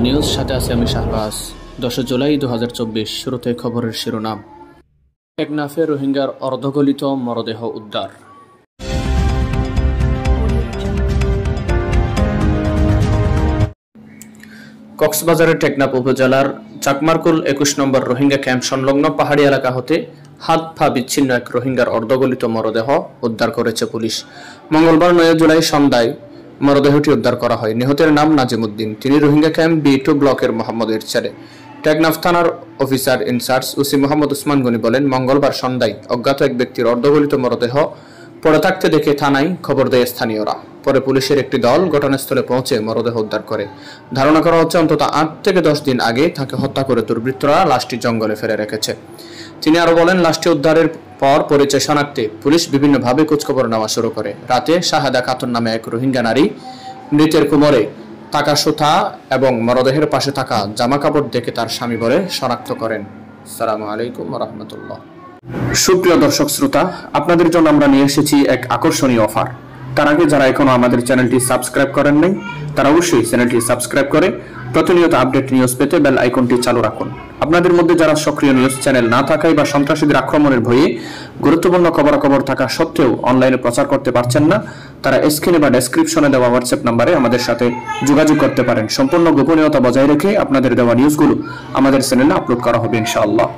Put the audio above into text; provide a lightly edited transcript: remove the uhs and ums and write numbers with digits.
Bangla news, সাথে আছে আমি শাহবাজ। 10 জুলাই 2024। শুরুতে খবরের শিরোনাম। টেকনাফে রোহিঙ্গার অর্ধগলিত মরদেহ উদ্ধার। কক্সবাজারের টেকনাফ উপজেলার চাকমারকুল 21 নম্বর রোহিঙ্গা ক্যাম্প সংলগ্ন পাহাড়ি এলাকা হতে হাত পা বিচ্ছিন্ন এক রোহিঙ্গার অর্ধগলিত মরদেহ উদ্ধার করেছে পুলিশ। মঙ্গলবার 9 জুলাই সন্ধ্যায় মরদেহটি উদ্ধার করা হয়। নিহতের নাম নাজিম উদ্দিন। তিনি রোহিঙ্গা ক্যাম্প B2 ব্লকের মোহাম্মদের ছেলে। টেকনাফ থানার officer in charge OC Mohammad Usman Goni বলেন, মঙ্গলবার সন্ধ্যায় অজ্ঞাত এক ব্যক্তির অর্ধগলিত মরদেহ পড়ে থাকতে দেখে থানায় খবর দেয় স্থানীয়রা। পরে পুলিশের একটি দল ঘটনাস্থলে পৌঁছে মরদেহ উদ্ধার করে। ধারণা করা হচ্ছে অন্তত 8 থেকে 10 দিন আগে তাকে হত্যা করে দুর্বৃত্তরা লাশটি জঙ্গলে ফেলে রেখেছে। তিনি আরো বলেন, লাশটি উদ্ধারের পর পরিচয় শনাক্তে পুলিশ বিভিন্নভাবে খোঁজখবর নেওয়া শুরু করে। রাতে শাহাদা খাতুন নামে এক রোহিঙ্গা নারী মৃতের কোমরে থাকা সুতা এবং মরদেহের পাশে থাকা জামা কাপড় দেখে তার স্বামী বলে শনাক্ত করেন। আসসালামু আলাইকুম ওয়া রাহমাতুল্লাহ। সুপ্রিয় দর্শক শ্রোতা, আপনাদের জন্য আমরা নিয়ে এসেছি এক আকর্ষণীয় অফার। তার আগে যারা এখনো আমাদের চ্যানেলটি সাবস্ক্রাইব করেন নাই, তারা অবশ্যই চ্যানেলটি সাবস্ক্রাইব করে প্রতিনিয়ত আপডেট নিউজ পেতে বেল আইকনটি চালু রাখুন। আপনাদের মধ্যে যারা সক্রিয় নিউজ চ্যানেল না থাকায় বা সন্ত্রাসীদের আক্রমণের ভয়ে গুরুত্বপূর্ণ খবরাখবর থাকা সত্ত্বেও অনলাইনে প্রচার করতে পারছেন না, তারা স্ক্রিনে বা ডেসক্রিপশনে দেওয়া হোয়াটসঅ্যাপ নম্বরে আমাদের সাথে যোগাযোগ করতে পারেন। সম্পূর্ণ গোপনীয়তা বজায় রেখে আপনাদের দেওয়া নিউজগুলো আমাদের চ্যানেলে আপলোড করা হবে ইনশাআল্লাহ।